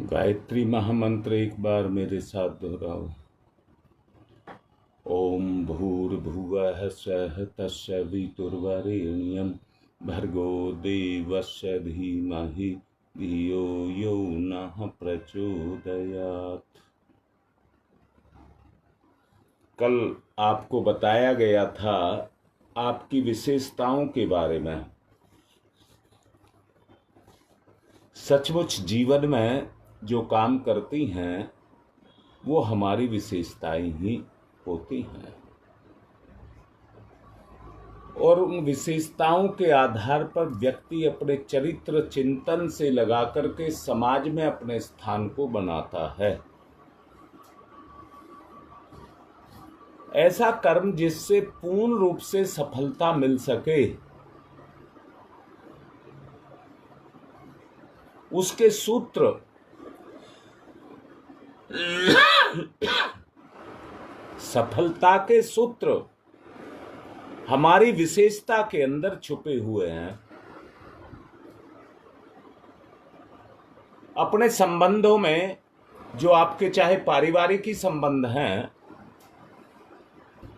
गायत्री महामंत्र एक बार मेरे साथ दोहराओ। ओम भूर्भुवः स्वः तत्सवितुर्वरेण्यं भर्गो देवस्य धीमहि धियो यो नः प्रचोदयात्। कल आपको बताया गया था आपकी विशेषताओं के बारे में। सचमुच जीवन में जो काम करती हैं वो हमारी विशेषताएं ही होती हैं और उन विशेषताओं के आधार पर व्यक्ति अपने चरित्र चिंतन से लगा करके समाज में अपने स्थान को बनाता है। ऐसा कर्म जिससे पूर्ण रूप से सफलता मिल सके, उसके सूत्र सफलता के सूत्र हमारी विशेषता के अंदर छुपे हुए हैं। अपने संबंधों में जो आपके चाहे पारिवारिक ही संबंध हैं,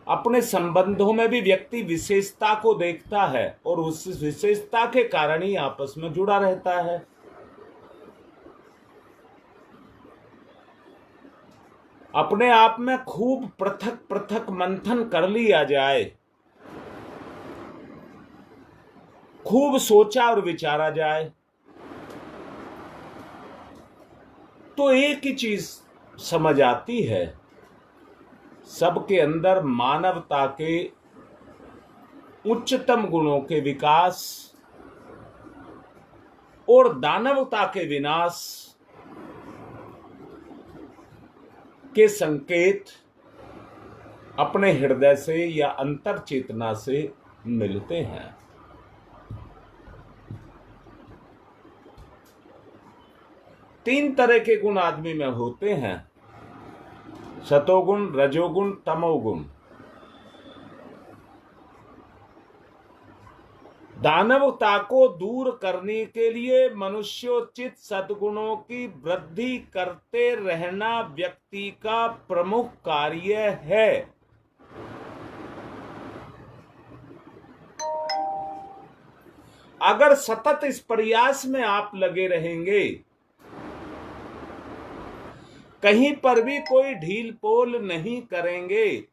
अपने संबंधों में भी व्यक्ति विशेषता को देखता है और उस विशेषता के कारण ही आपस में जुड़ा रहता है। अपने आप में खूब पृथक पृथक मंथन कर लिया जाए, खूब सोचा और विचारा जाए तो एक ही चीज समझ आती है, सबके अंदर मानवता के उच्चतम गुणों के विकास और दानवता के विनाश के संकेत अपने हृदय से या अंतर चेतना से मिलते हैं। तीन तरह के गुण आदमी में होते हैं, सतोगुण, रजोगुण, तमोगुण। दानवता को दूर करने के लिए मनुष्योचित सद्गुणों की वृद्धि करते रहना व्यक्ति का प्रमुख कार्य है। अगर सतत इस प्रयास में आप लगे रहेंगे, कहीं पर भी कोई ढील पोल नहीं करेंगे,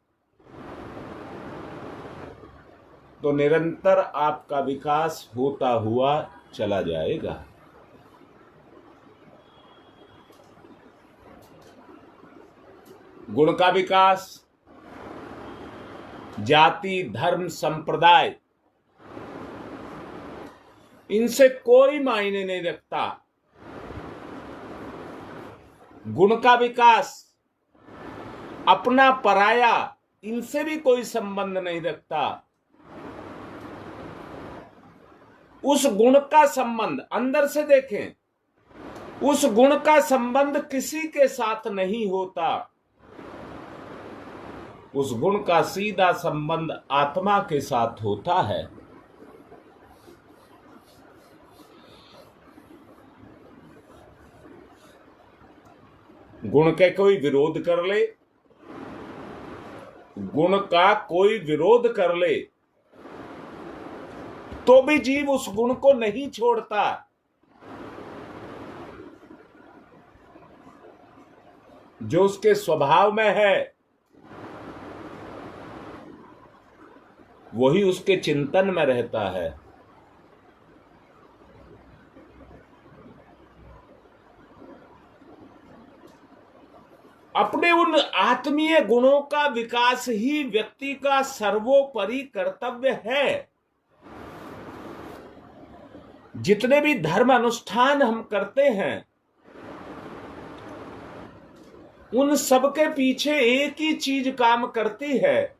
तो निरंतर आपका विकास होता हुआ चला जाएगा। गुण का विकास जाति, धर्म, संप्रदाय इनसे कोई मायने नहीं रखता। गुण का विकास अपना पराया इनसे भी कोई संबंध नहीं रखता। उस गुण का संबंध अंदर से देखें, उस गुण का संबंध किसी के साथ नहीं होता। उस गुण का सीधा संबंध आत्मा के साथ होता है। गुण के कोई विरोध कर ले, गुण का कोई विरोध कर ले तो भी जीव उस गुण को नहीं छोड़ता। जो उसके स्वभाव में है वही उसके चिंतन में रहता है। अपने उन आत्मीय गुणों का विकास ही व्यक्ति का सर्वोपरि कर्तव्य है। जितने भी धर्म अनुष्ठान हम करते हैं, उन सब के पीछे एक ही चीज काम करती है,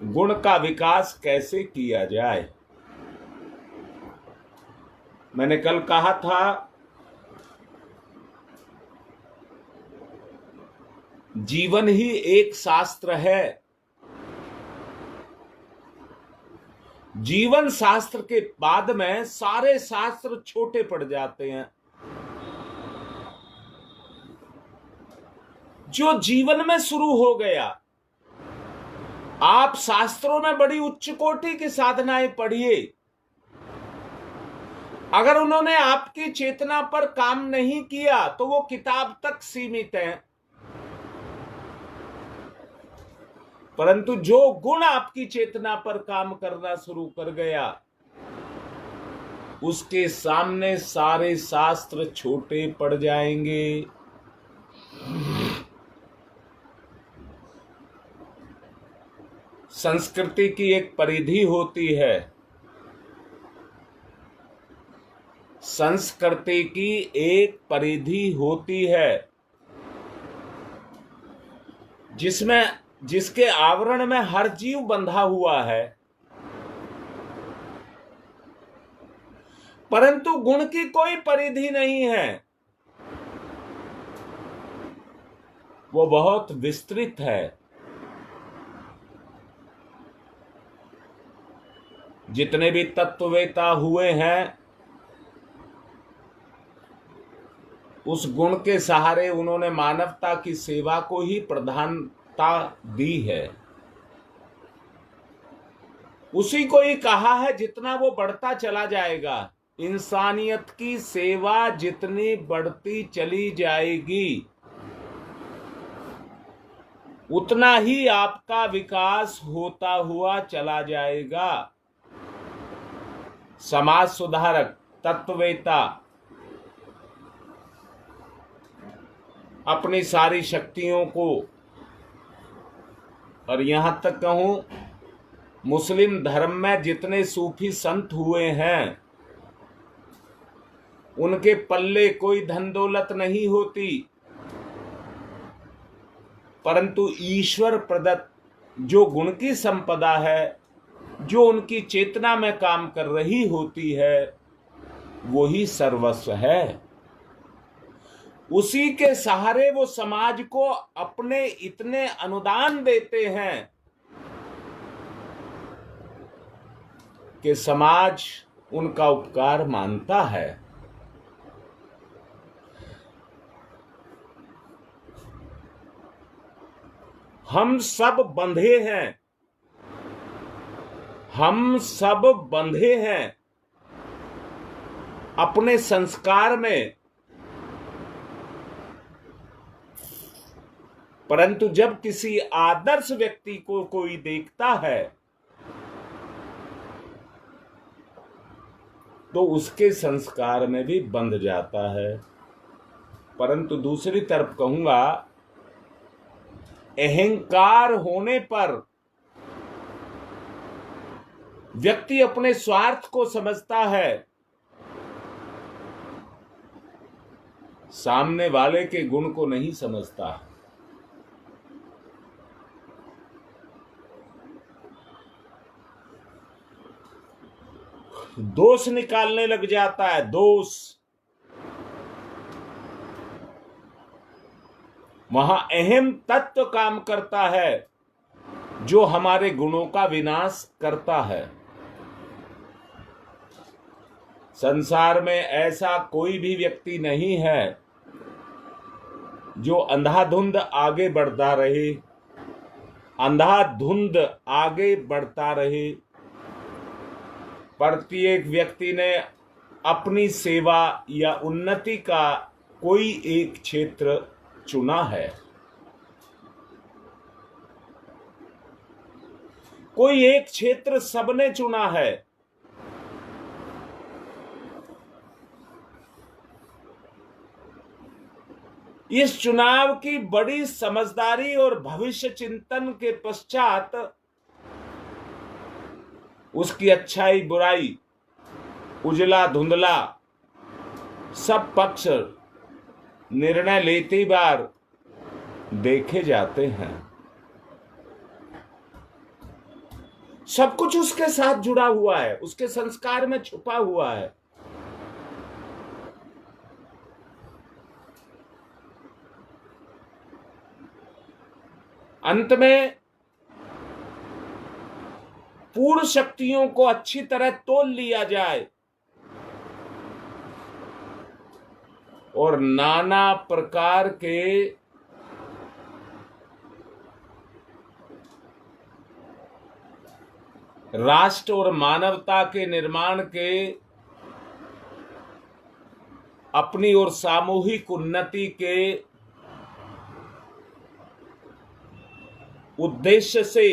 गुण का विकास कैसे किया जाए। मैंने कल कहा था, जीवन ही एक शास्त्र है। जीवन शास्त्र के बाद में सारे शास्त्र छोटे पड़ जाते हैं। जो जीवन में शुरू हो गया। आप शास्त्रों में बड़ी उच्च कोटि की साधनाएं पढ़िए, अगर उन्होंने आपकी चेतना पर काम नहीं किया तो वो किताब तक सीमित है। परंतु जो गुण आपकी चेतना पर काम करना शुरू कर गया, उसके सामने सारे शास्त्र छोटे पड़ जाएंगे। संस्कृति की एक परिधि होती है, संस्कृति की एक परिधि होती है जिसके आवरण में हर जीव बंधा हुआ है। परंतु गुण की कोई परिधि नहीं है, वो बहुत विस्तृत है। जितने भी तत्ववेता हुए हैं, उस गुण के सहारे उन्होंने मानवता की सेवा को ही प्रधानता दी है। उसी को ही कहा है, जितना वो बढ़ता चला जाएगा, इंसानियत की सेवा जितनी बढ़ती चली जाएगी, उतना ही आपका विकास होता हुआ चला जाएगा। समाज सुधारक, तत्ववेता अपनी सारी शक्तियों को, और यहां तक कहूं, मुस्लिम धर्म में जितने सूफी संत हुए हैं, उनके पल्ले कोई धन दौलत नहीं होती, परंतु ईश्वर प्रदत्त जो गुण की संपदा है, जो उनकी चेतना में काम कर रही होती है, वो ही सर्वस्व है। उसी के सहारे वो समाज को अपने इतने अनुदान देते हैं कि समाज उनका उपकार मानता है। हम सब बंधे हैं, हम सब बंधे हैं अपने संस्कार में, परंतु जब किसी आदर्श व्यक्ति को कोई देखता है तो उसके संस्कार में भी बंध जाता है। परंतु दूसरी तरफ कहूंगा, अहंकार होने पर व्यक्ति अपने स्वार्थ को समझता है, सामने वाले के गुण को नहीं समझता। दोष निकालने लग जाता है, दोष। वहां अहम तत्व काम करता है जो हमारे गुणों का विनाश करता है। संसार में ऐसा कोई भी व्यक्ति नहीं है जो अंधाधुंध आगे बढ़ता रहे, अंधाधुंध आगे बढ़ता रहे। प्रत्येक व्यक्ति ने अपनी सेवा या उन्नति का कोई एक क्षेत्र चुना है, कोई एक क्षेत्र सबने चुना है। इस चुनाव की बड़ी समझदारी और भविष्य चिंतन के पश्चात उसकी अच्छाई बुराई, उजला धुंधला सब पक्ष निर्णय लेती बार देखे जाते हैं। सब कुछ उसके साथ जुड़ा हुआ है, उसके संस्कार में छुपा हुआ है। अंत में पूर्ण शक्तियों को अच्छी तरह तोल लिया जाए और नाना प्रकार के राष्ट्र और मानवता के निर्माण के, अपनी और सामूहिक उन्नति के उद्देश्य से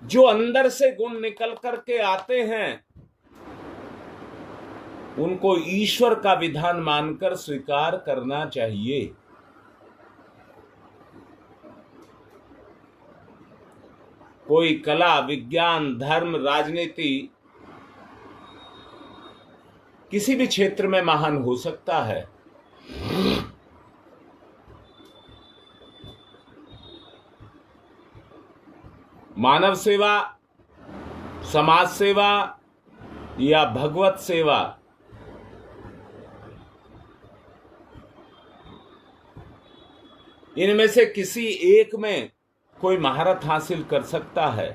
जो अंदर से गुण निकल करके आते हैं, उनको ईश्वर का विधान मानकर स्वीकार करना चाहिए। कोई कला, विज्ञान, धर्म, राजनीति किसी भी क्षेत्र में महान हो सकता है, मानव सेवा, समाज सेवा या भगवत सेवा, इनमें से किसी एक में कोई महारत हासिल कर सकता है।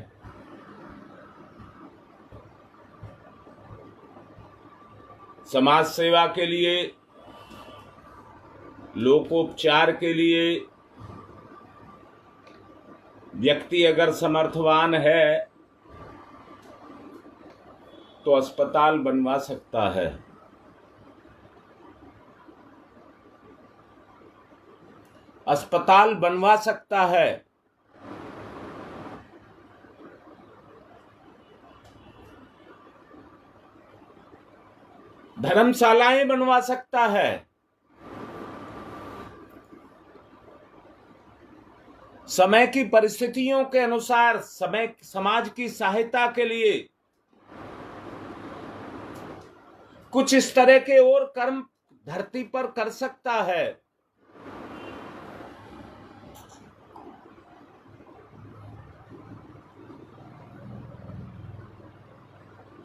समाज सेवा के लिए, लोकोपचार के लिए व्यक्ति अगर समर्थवान है तो अस्पताल बनवा सकता है। अस्पताल बनवा सकता है। धर्मशालाएं बनवा सकता है। समय की परिस्थितियों के अनुसार समाज की सहायता के लिए कुछ इस तरह के और कर्म धरती पर कर सकता है।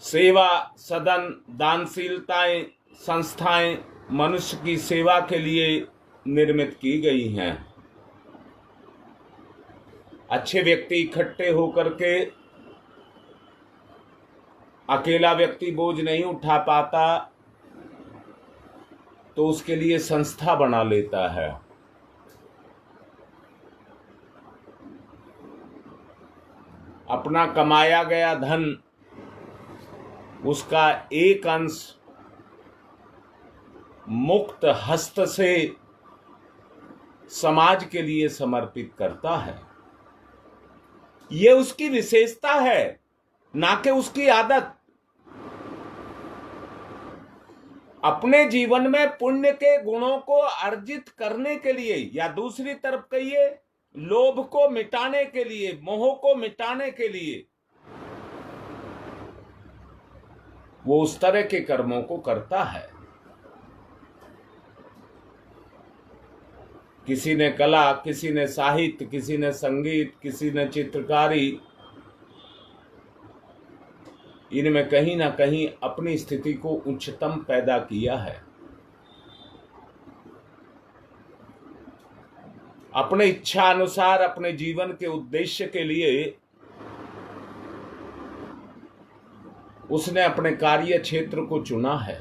सेवा सदन, दानशीलताएं, संस्थाएं मनुष्य की सेवा के लिए निर्मित की गई हैं। अच्छे व्यक्ति इकट्ठे होकर के, अकेला व्यक्ति बोझ नहीं उठा पाता तो उसके लिए संस्था बना लेता है। अपना कमाया गया धन, उसका एक अंश मुक्त हस्त से समाज के लिए समर्पित करता है। यह उसकी विशेषता है, ना कि उसकी आदत। अपने जीवन में पुण्य के गुणों को अर्जित करने के लिए, या दूसरी तरफ कहिए लोभ को मिटाने के लिए, मोह को मिटाने के लिए वो उस तरह के कर्मों को करता है। किसी ने कला, किसी ने साहित्य, किसी ने संगीत, किसी ने चित्रकारी, इनमें कहीं ना कहीं अपनी स्थिति को उच्चतम पैदा किया है। अपने इच्छा अनुसार अपने जीवन के उद्देश्य के लिए उसने अपने कार्य क्षेत्र को चुना है।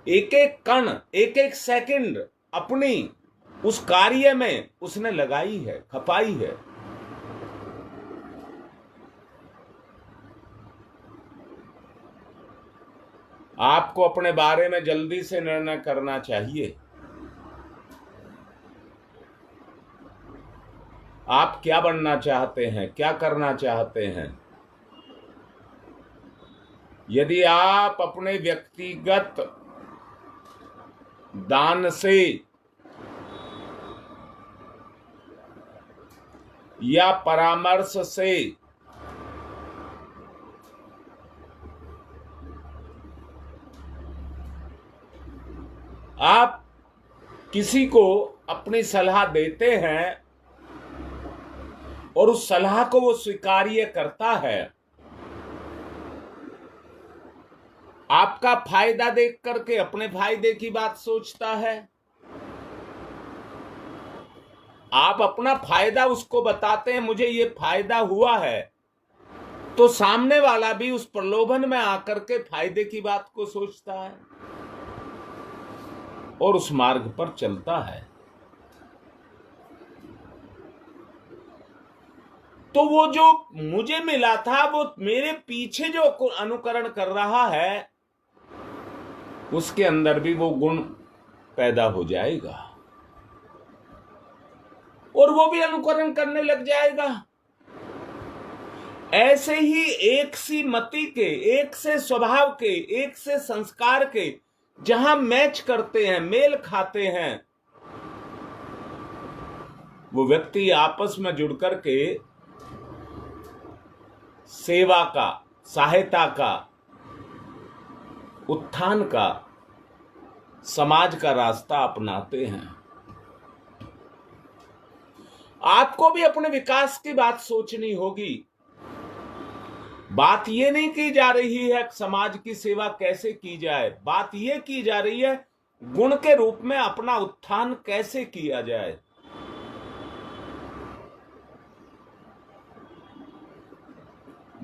एक एक कण, एक एक सेकंड अपनी उस कार्य में उसने लगाई है, खपाई है। आपको अपने बारे में जल्दी से निर्णय करना चाहिए। आप क्या बनना चाहते हैं, क्या करना चाहते हैं? यदि आप अपने व्यक्तिगत दान से या परामर्श से आप किसी को अपनी सलाह देते हैं और उस सलाह को वो स्वीकार्य करता है, आपका फायदा देख करके अपने फायदे की बात सोचता है, आप अपना फायदा उसको बताते हैं, मुझे ये फायदा हुआ है, तो सामने वाला भी उस प्रलोभन में आकर के फायदे की बात को सोचता है। और उस मार्ग पर चलता है। तो वो जो मुझे मिला था, वो मेरे पीछे जो अनुकरण कर रहा है, उसके अंदर भी वो गुण पैदा हो जाएगा और वो भी अनुकरण करने लग जाएगा। ऐसे ही एक सी मति के, एक से स्वभाव के, एक से संस्कार के जहां मैच करते हैं, मेल खाते हैं, वो व्यक्ति आपस में जुड़ करके सेवा का, सहायता का, उत्थान का, समाज का रास्ता अपनाते हैं। आपको भी अपने विकास की बात सोचनी होगी। बात यह नहीं की जा रही है समाज की सेवा कैसे की जाए, बात यह की जा रही है गुण के रूप में अपना उत्थान कैसे किया जाए।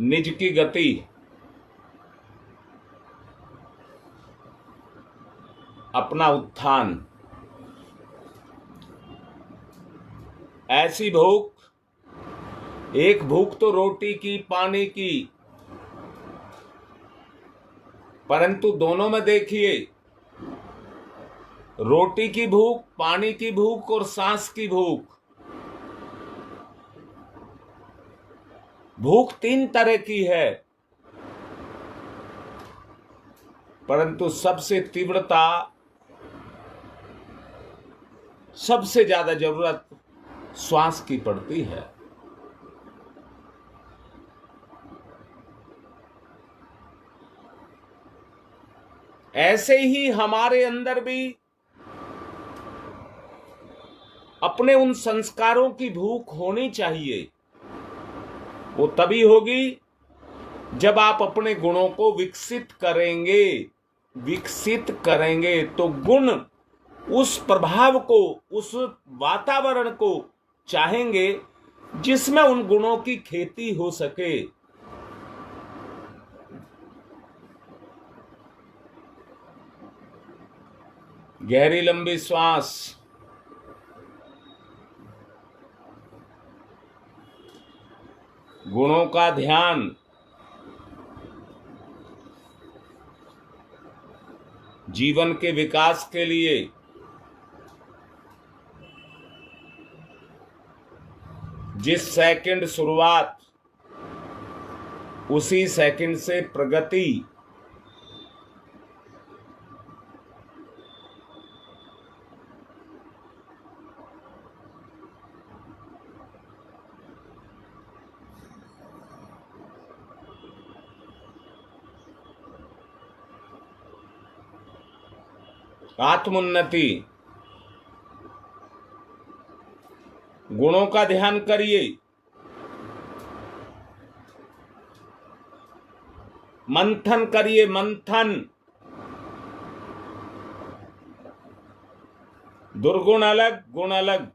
निज की गति, अपना उत्थान, ऐसी भूख, एक भूख तो रोटी की, पानी की, परंतु दोनों में देखिए, रोटी की भूख, पानी की भूख और सांस की भूख, भूख तीन तरह की है, परंतु सबसे तीव्रता, सबसे ज्यादा जरूरत श्वास की पड़ती है। ऐसे ही हमारे अंदर भी अपने उन संस्कारों की भूख होनी चाहिए। वो तभी होगी जब आप अपने गुणों को विकसित करेंगे। विकसित करेंगे तो गुण उस प्रभाव को, उस वातावरण को चाहेंगे जिसमें उन गुणों की खेती हो सके। गहरी लंबी श्वास, गुणों का ध्यान, जीवन के विकास के लिए जिस सेकंड शुरुआत, उसी सेकंड से प्रगति। आत्मोन्नति, गुणों का ध्यान करिए, मंथन करिए, मंथन। दुर्गुण अलग, गुण अलग।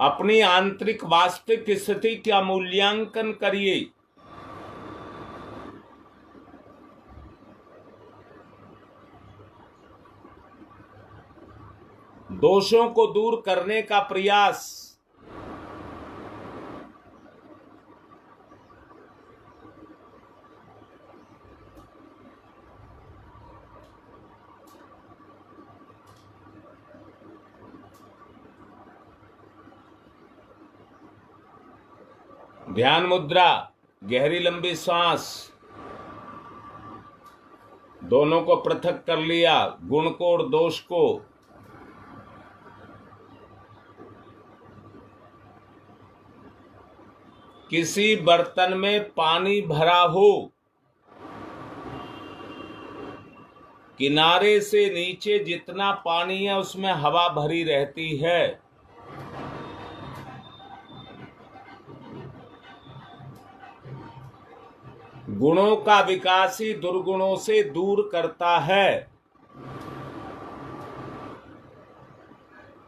अपनी आंतरिक वास्तविक स्थिति का मूल्यांकन करिए। दोषों को दूर करने का प्रयास, ध्यान मुद्रा, गहरी लंबी सांस, दोनों को पृथक कर लिया, गुण को और दोष को। किसी बर्तन में पानी भरा हो, किनारे से नीचे जितना पानी है उसमें हवा भरी रहती है। गुणों का विकास ही दुर्गुणों से दूर करता है।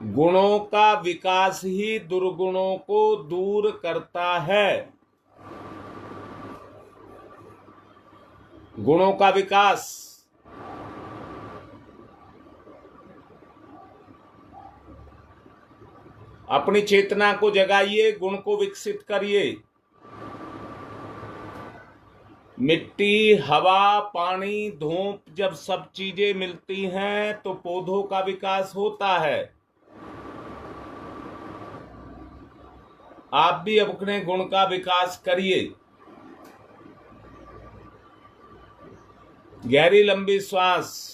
गुणों का विकास ही दुर्गुणों को दूर करता है। गुणों का विकास, अपनी चेतना को जगाइए, गुण को विकसित करिए। मिट्टी, हवा, पानी, धूप जब सब चीजें मिलती हैं तो पौधों का विकास होता है। आप भी अपने गुण का विकास करिए। गहरी लंबी श्वास।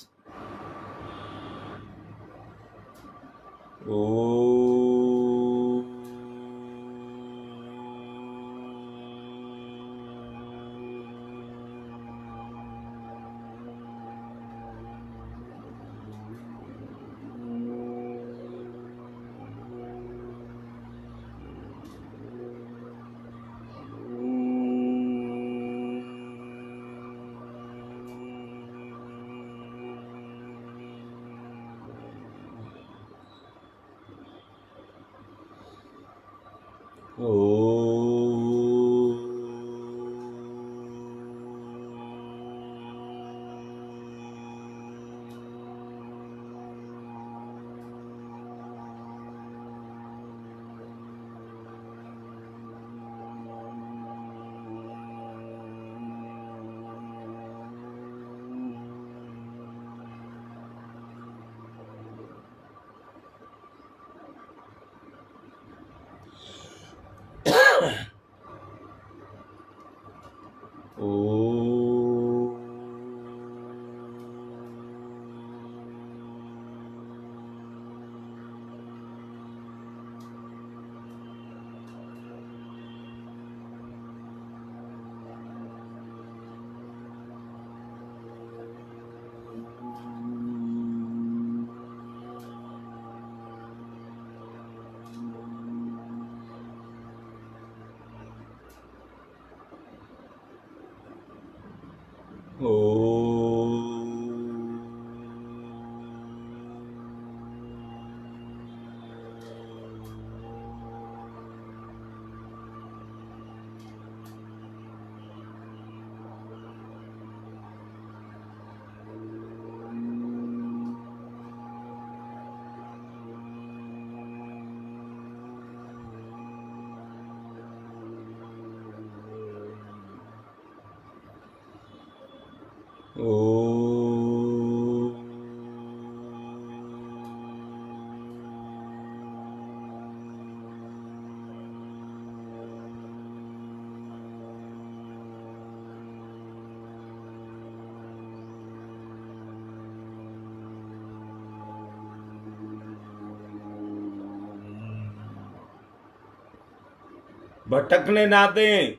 भटकने ना दें,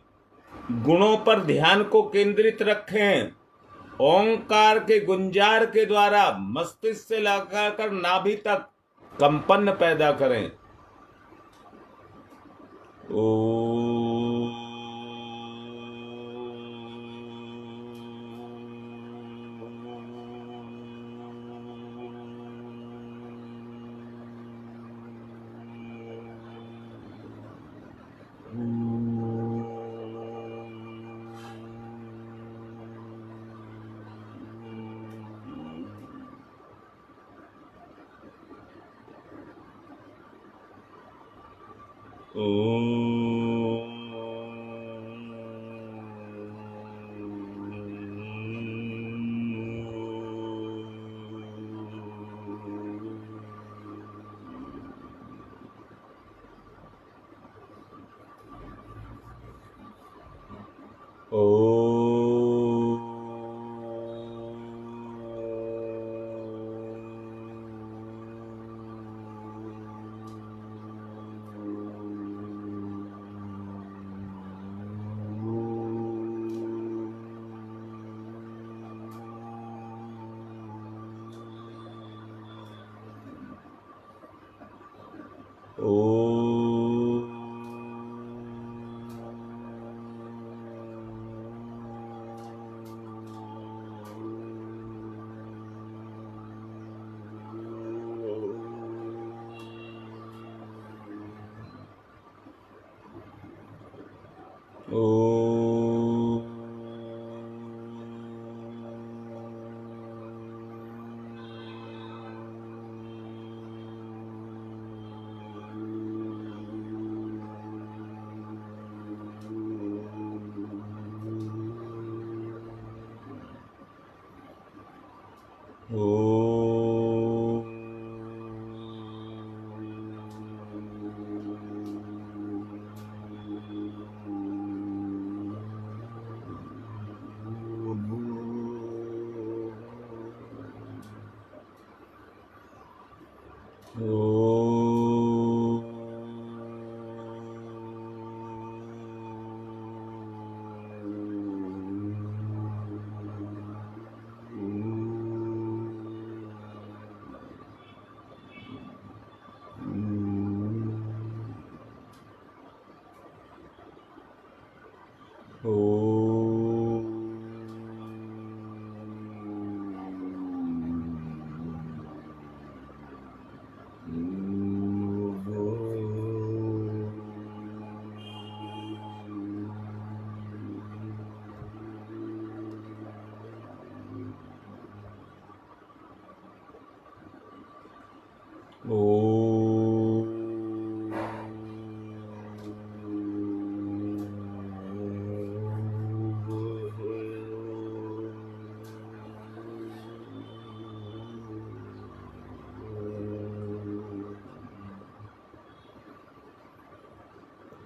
गुणों पर ध्यान को केंद्रित रखें। ओंकार के गुंजार के द्वारा मस्तिष्क से लगाकर नाभि तक कंपन पैदा करें।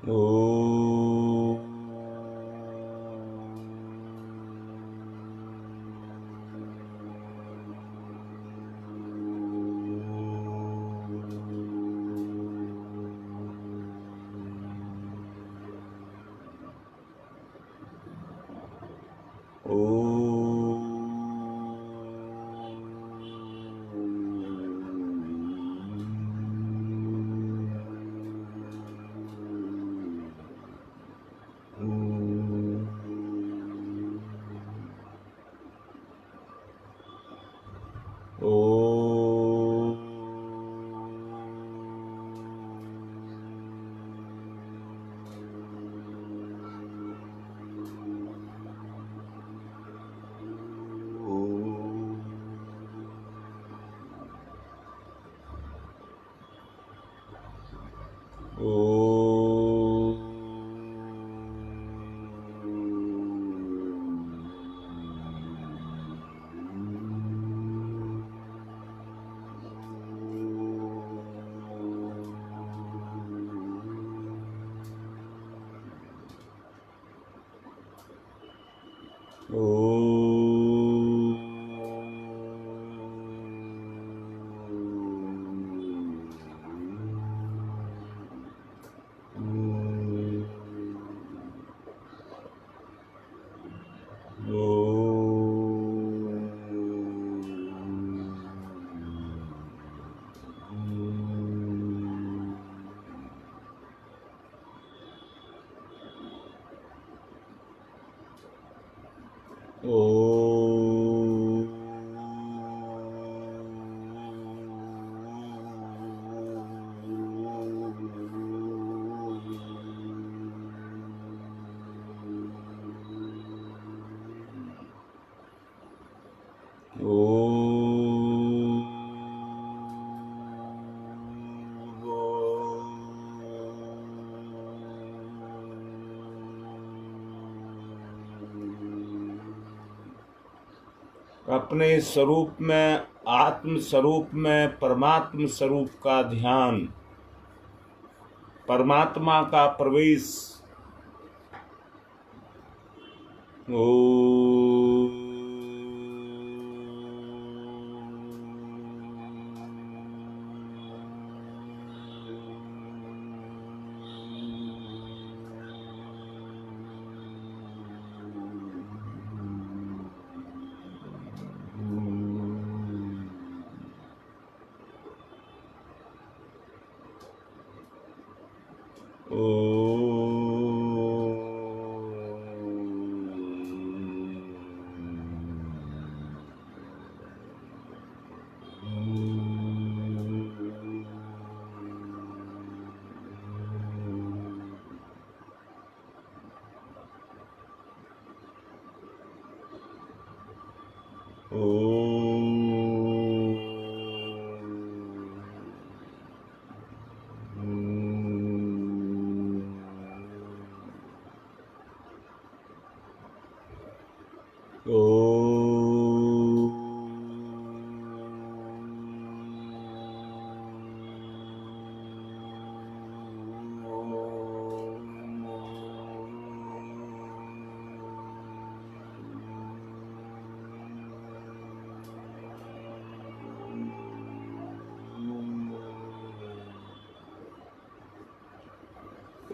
ओ अपने स्वरूप में, आत्म स्वरूप में परमात्म स्वरूप का ध्यान, परमात्मा का प्रवेश।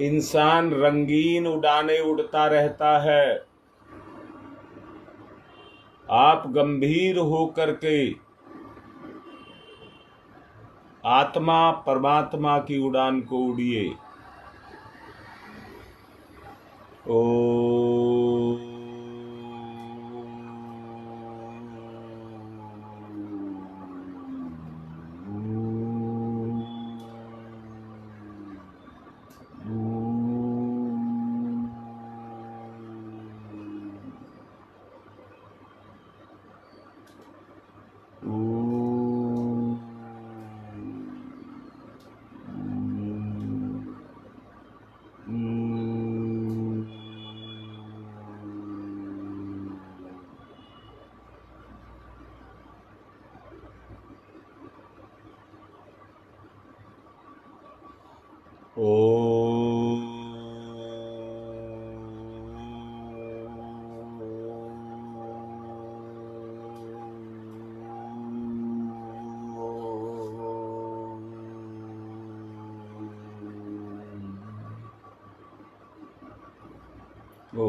इंसान रंगीन उड़ाने उड़ता रहता है। आप गंभीर होकर के आत्मा परमात्मा की उड़ान को उड़िए। ओ ओ ओम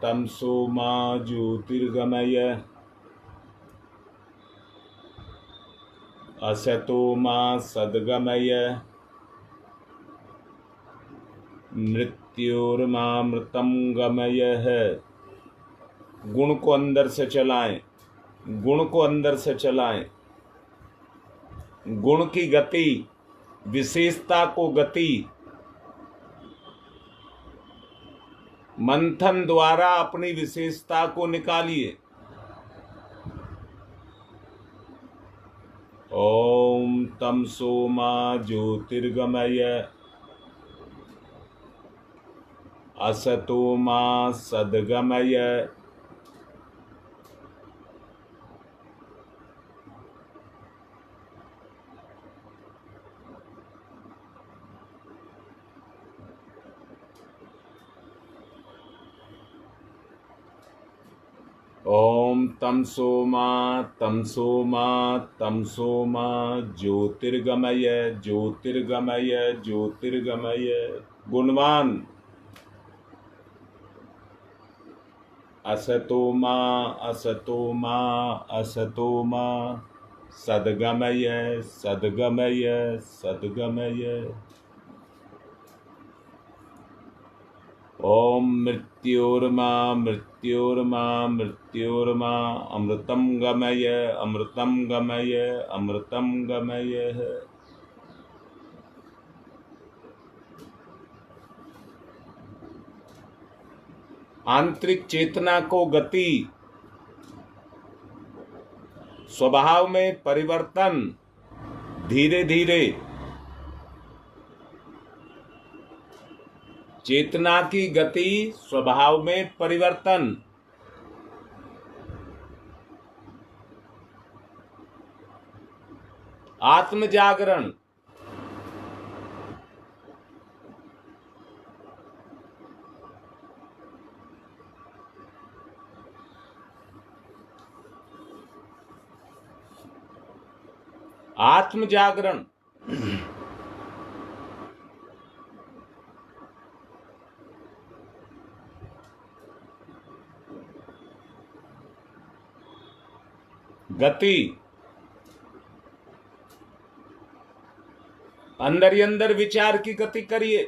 तमसो मा ज्योतिर्गमय असतो मा सद्गमय मृत्योर्मामृतं गमय है। गुण को अंदर से चलाएं, गुण को अंदर से चलाएं। गुण की गति, विशेषता को गति मंथन द्वारा अपनी विशेषता को निकालिए। ओम तमसो मा ज्योतिर्गमय असतो मा सद्गमय ओम तमसो मा ज्योतिर्गमय ज्योतिर्गमय ज्योतिर्गमय। गुणवान असतो मा सद्गमय सद्गमय सद्गमय। ओम मृत्योर्मा अमृतं गमय अमृतं गमय अमृतं गमय। आंतरिक चेतना को गति, स्वभाव में परिवर्तन धीरे धीरे। चेतना की गति, स्वभाव में परिवर्तन। आत्म जागरण। आत्म जागरण। गति, अंदर ही अंदर विचार की गति करिए।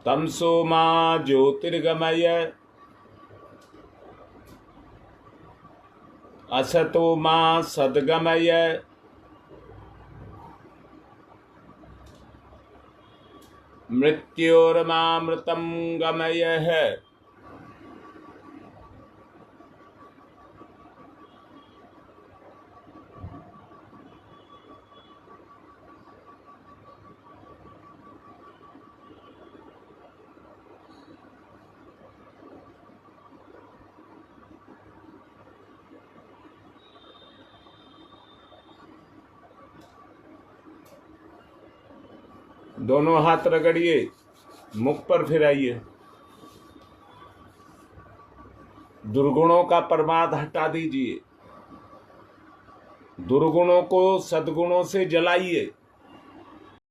तमसो मा ज्योतिर्गमय असतो मा सद्गमय मृत्योर्मामृतं गमय है। दोनों हाथ रगड़िए, मुख पर फिराइए। दुर्गुणों का प्रमाद हटा दीजिए, दुर्गुणों को सद्गुणों से जलाइए।